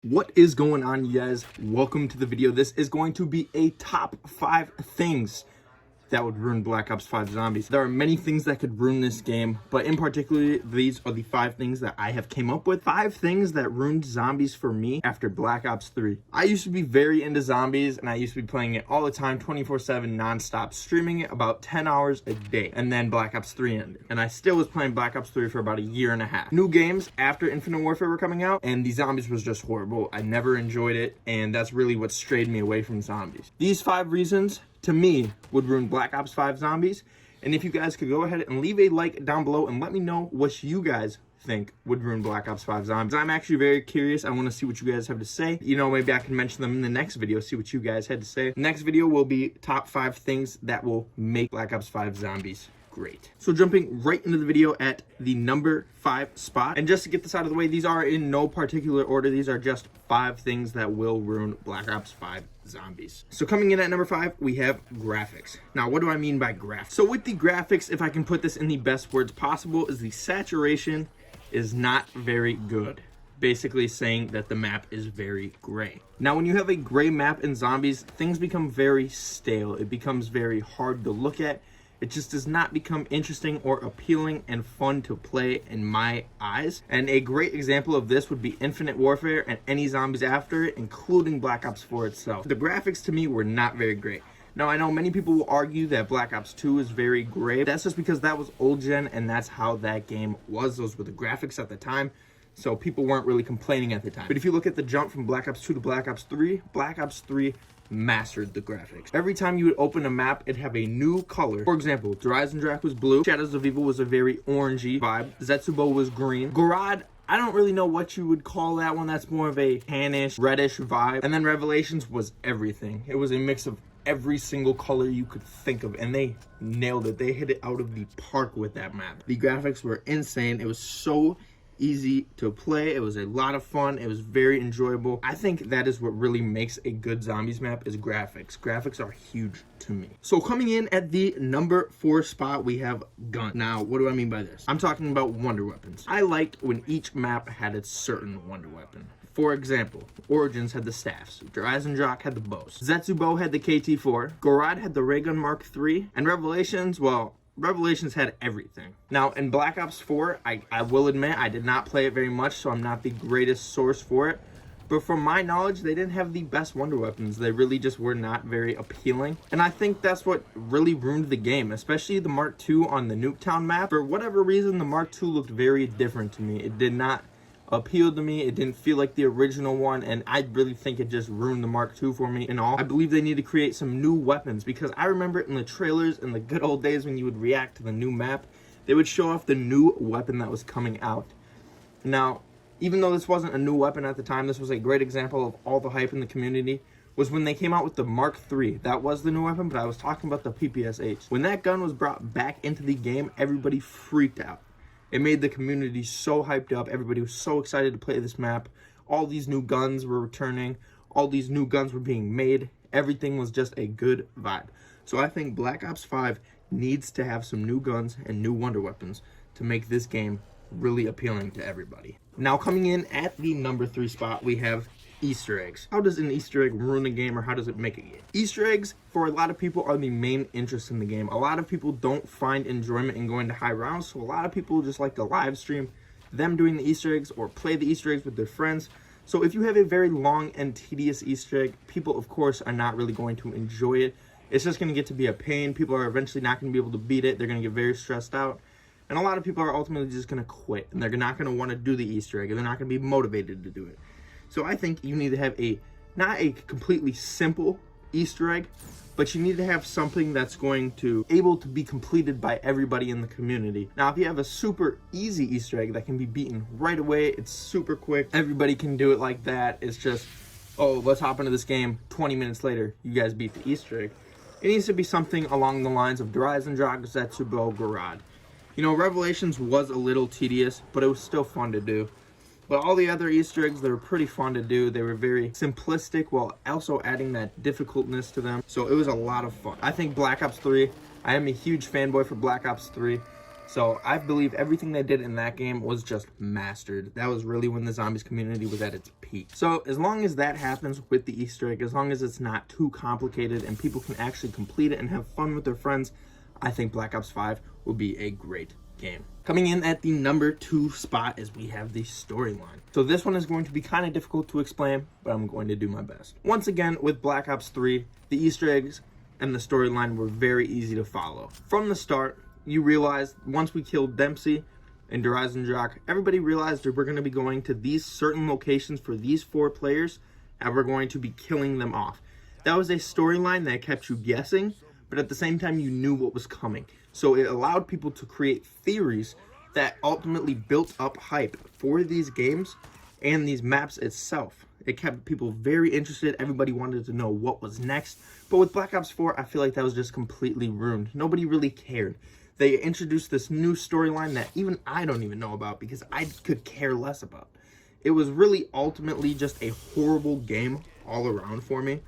What is going on, you guys? Welcome to the video. This is going to be a top 5 things that would ruin Black Ops 5 Zombies. There are many things that could ruin this game, but in particular, these are the 5 things that I have came up with. 5 things that ruined zombies for me after Black Ops 3. I used to be very into zombies, and I used to be playing it all the time, 24/7, non-stop, streaming it about 10 hours a day. And then Black Ops 3 ended, and I still was playing Black Ops 3 for about a year and a half. New games after Infinite Warfare were coming out, and the zombies was just horrible. I never enjoyed it, and that's really what strayed me away from zombies. These 5 reasons, to me, would ruin Black Ops 5 Zombies. And if you guys could go ahead and leave a like down below and let me know what you guys think would ruin Black Ops 5 Zombies. I'm actually very curious. I want to see what you guys have to say. You know, maybe I can mention them in the next video, see what you guys had to say. Next video will be top 5 things that will make Black Ops 5 Zombies great. So jumping right into the video at the number 5 spot. And just to get this out of the way, these are in no particular order. These are just 5 things that will ruin Black Ops 5 Zombies. So coming in at number 5, we have graphics. Now, what do I mean by graphics? So with the graphics, if I can put this in the best words possible, is the saturation is not very good. Basically saying that the map is very gray. Now, when you have a gray map in zombies, things become very stale. It becomes very hard to look at. It just does not become interesting or appealing and fun to play in my eyes. And a great example of this would be Infinite Warfare and any zombies after it, including Black Ops 4 itself. The graphics to me were not very great. Now, I know many people will argue that Black Ops 2 is very gray. That's just because that was old gen and that's how that game was. Those were the graphics at the time. So people weren't really complaining at the time. But if you look at the jump from Black Ops 2 to Black Ops 3 mastered the graphics. Every time you would open a map, it'd have a new color. For example, Horizon Drac was blue, Shadows of Evil was a very orangey vibe, Zetsubo was green, Gorod, I don't really know what you would call that one. That's more of a tannish, reddish vibe. And then Revelations was everything. It was a mix of every single color you could think of, and they nailed it. They hit it out of the park with that map. The graphics were insane. It was so easy to play. It was a lot of fun. It was very enjoyable. I think that is what really makes a good zombies map is graphics. Graphics are huge to me. So coming in at the number 4 spot, we have guns. Now, what do I mean by this? I'm talking about wonder weapons. I liked when each map had its certain wonder weapon. For example, Origins had the staffs, Horizon Drac had the bows, Zetsubo had the KT-4, Gorod had the Ray Gun Mark III, and Revelations, well, Revelations had everything. Now, in Black Ops 4, I will admit, I did not play it very much, so I'm not the greatest source for it. But from my knowledge, they didn't have the best wonder weapons. They really just were not very appealing. And I think that's what really ruined the game, especially the Mark II on the Nuketown map. For whatever reason, the Mark II looked very different to me. It did not appealed to me. It didn't feel like the original one, and I really think it just ruined the Mark II for me and all. I believe they need to create some new weapons, because I remember in the trailers in the good old days when you would react to the new map, they would show off the new weapon that was coming out. Now, even though this wasn't a new weapon at the time, this was a great example of all the hype in the community, was when they came out with the Mark III. That was the new weapon, but I was talking about the PPSH. When that gun was brought back into the game, everybody freaked out. It made the community so hyped up. Everybody was so excited to play this map. All these new guns were returning. All these new guns were being made. Everything was just a good vibe. So I think Black Ops 5 needs to have some new guns and new wonder weapons to make this game really appealing to everybody. Now coming in at the number 3 spot, we have Easter eggs. How does an Easter egg ruin a game, or how does it make a game? Easter eggs, for a lot of people, are the main interest in the game. A lot of people don't find enjoyment in going to high rounds, so a lot of people just like to live stream them doing the Easter eggs or play the Easter eggs with their friends. So if you have a very long and tedious Easter egg, people, of course, are not really going to enjoy it. It's just going to get to be a pain. People are eventually not going to be able to beat it. They're going to get very stressed out. And a lot of people are ultimately just going to quit, and they're not going to want to do the Easter egg, and they're not going to be motivated to do it. So I think you need to have not a completely simple Easter egg, but you need to have something that's going to able to be completed by everybody in the community. Now, if you have a super easy Easter egg that can be beaten right away, it's super quick, everybody can do it like that. It's just, oh, let's hop into this game. 20 minutes later, you guys beat the Easter egg. It needs to be something along the lines of Horizon Drac, Zetsubo, Gorod. You know, Revelations was a little tedious, but it was still fun to do. But all the other Easter eggs, they were pretty fun to do. They were very simplistic while also adding that difficultness to them. So it was a lot of fun. I think Black Ops 3, I am a huge fanboy for Black Ops 3. So I believe everything they did in that game was just mastered. That was really when the zombies community was at its peak. So as long as that happens with the Easter egg, as long as it's not too complicated and people can actually complete it and have fun with their friends, I think Black Ops 5 will be a great game. Coming in at the number 2 spot is we have the storyline. So this one is going to be kind of difficult to explain, but I'm going to do my best. Once again, with Black Ops 3, the Easter eggs and the storyline were very easy to follow. From the start, you realized once we killed Dempsey and Derizendrach, everybody realized that we're going to be going to these certain locations for these 4 players, and we're going to be killing them off. That was a storyline that kept you guessing, but at the same time, you knew what was coming. So it allowed people to create theories that ultimately built up hype for these games and these maps itself. It kept people very interested. Everybody wanted to know what was next. But with Black Ops 4, I feel like that was just completely ruined. Nobody really cared. They introduced this new storyline that even I don't even know about because I could care less about. It was really ultimately just a horrible game all around for me.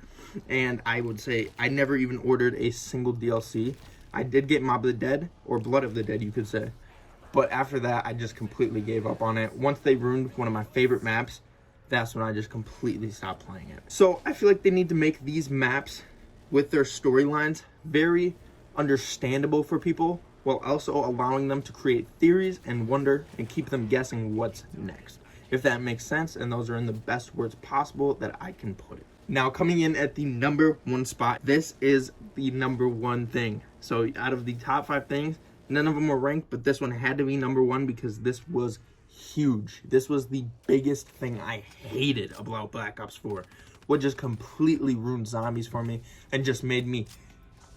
And I would say I never even ordered a single DLC. I did get Mob of the Dead, or Blood of the Dead, you could say. But after that, I just completely gave up on it. Once they ruined one of my favorite maps, that's when I just completely stopped playing it. So I feel like they need to make these maps with their storylines very understandable for people, while also allowing them to create theories and wonder and keep them guessing what's next. If that makes sense, and those are in the best words possible that I can put it. Now, coming in at the number 1 spot, this is the number 1 thing. So out of the top 5 things, none of them were ranked, but this one had to be number 1 because this was huge. This was the biggest thing I hated about Black Ops 4. What just completely ruined zombies for me and just made me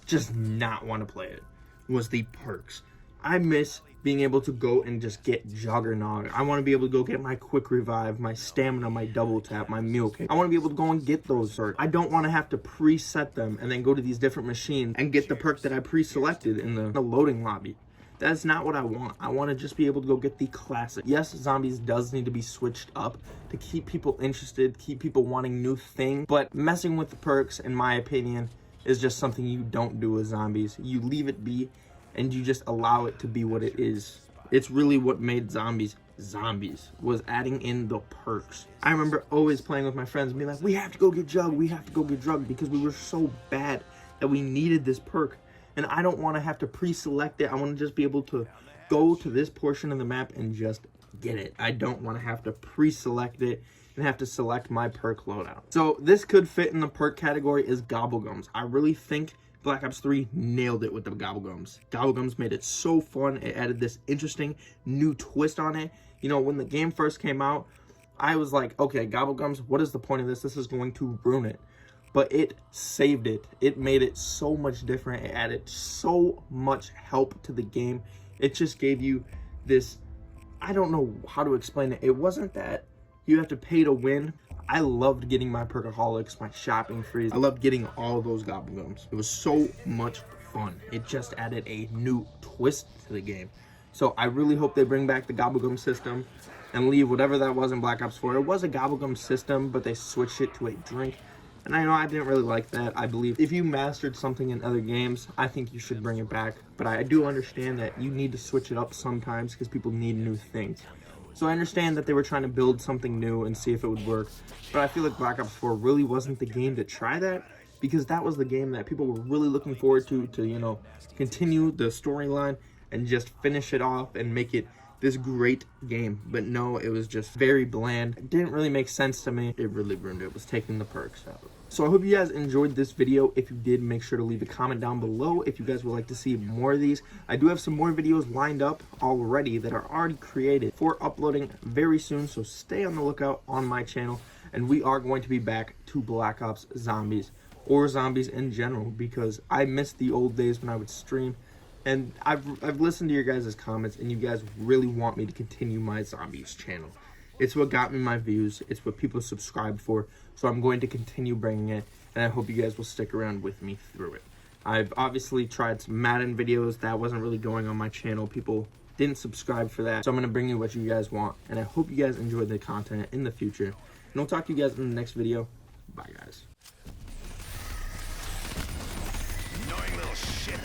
just not want to play it was the perks. I miss being able to go and just get Juggernaut. I want to be able to go get my Quick Revive, my Stamina, my Double Tap, my Meal Kit. I want to be able to go and get those perks. I don't want to have to preset them and then go to these different machines and get the perk that I pre-selected in the loading lobby. That's not what I want. I want to just be able to go get the classic. Yes, zombies does need to be switched up to keep people interested, keep people wanting new things, but messing with the perks, in my opinion, is just something you don't do with zombies. You leave it be and you just allow it to be what it is. It's really what made zombies zombies, was adding in the perks. I remember always playing with my friends and being like, we have to go get Jug, we have to go get Jug, because we were so bad that we needed this perk. And I don't want to have to pre-select it. I want to just be able to go to this portion of the map and just get it. I don't want to have to pre-select it and have to select my perk loadout. So this could fit in the perk category is Gobble Gums. I really think Black Ops 3 nailed it with the Gobble Gums. Gobble Gums made it so fun. It added this interesting new twist on it. You know, when the game first came out, I was like, okay, Gobble Gums, what is the point of this? This is going to ruin it. But it saved it. It made it so much different. It added so much help to the game. It just gave you this, I don't know how to explain it. It wasn't that you have to pay to win. I loved getting my Perkaholics, my shopping freeze. I loved getting all those Gobble Gums. It was so much fun. It just added a new twist to the game. So I really hope they bring back the Gobble Gum system and leave whatever that was in Black Ops 4. It was a Gobble Gum system, but they switched it to a drink. And I know I didn't really like that. I believe if you mastered something in other games, I think you should bring it back. But I do understand that you need to switch it up sometimes because people need new things. So I understand that they were trying to build something new and see if it would work. But I feel like Black Ops 4 really wasn't the game to try that, because that was the game that people were really looking forward to, you know, continue the storyline and just finish it off and make it this great game. But no, it was just very bland. It didn't really make sense to me. It really ruined it. It was taking the perks out. So I hope you guys enjoyed this video. If you did, make sure to leave a comment down below if you guys would like to see more of these. I do have some more videos lined up already that are already created for uploading very soon, so stay on the lookout on my channel. And we are going to be back to Black Ops Zombies, or zombies in general, because I missed the old days when I would stream. And I've listened to your guys' comments, and you guys really want me to continue my zombies channel. It's what got me my views. It's what people subscribe for. So I'm going to continue bringing it, and I hope you guys will stick around with me through it. I've obviously tried some Madden videos. That wasn't really going on my channel. People didn't subscribe for that. So I'm going to bring you what you guys want, and I hope you guys enjoy the content in the future. And I'll talk to you guys in the next video. Bye, guys. Annoying little shit.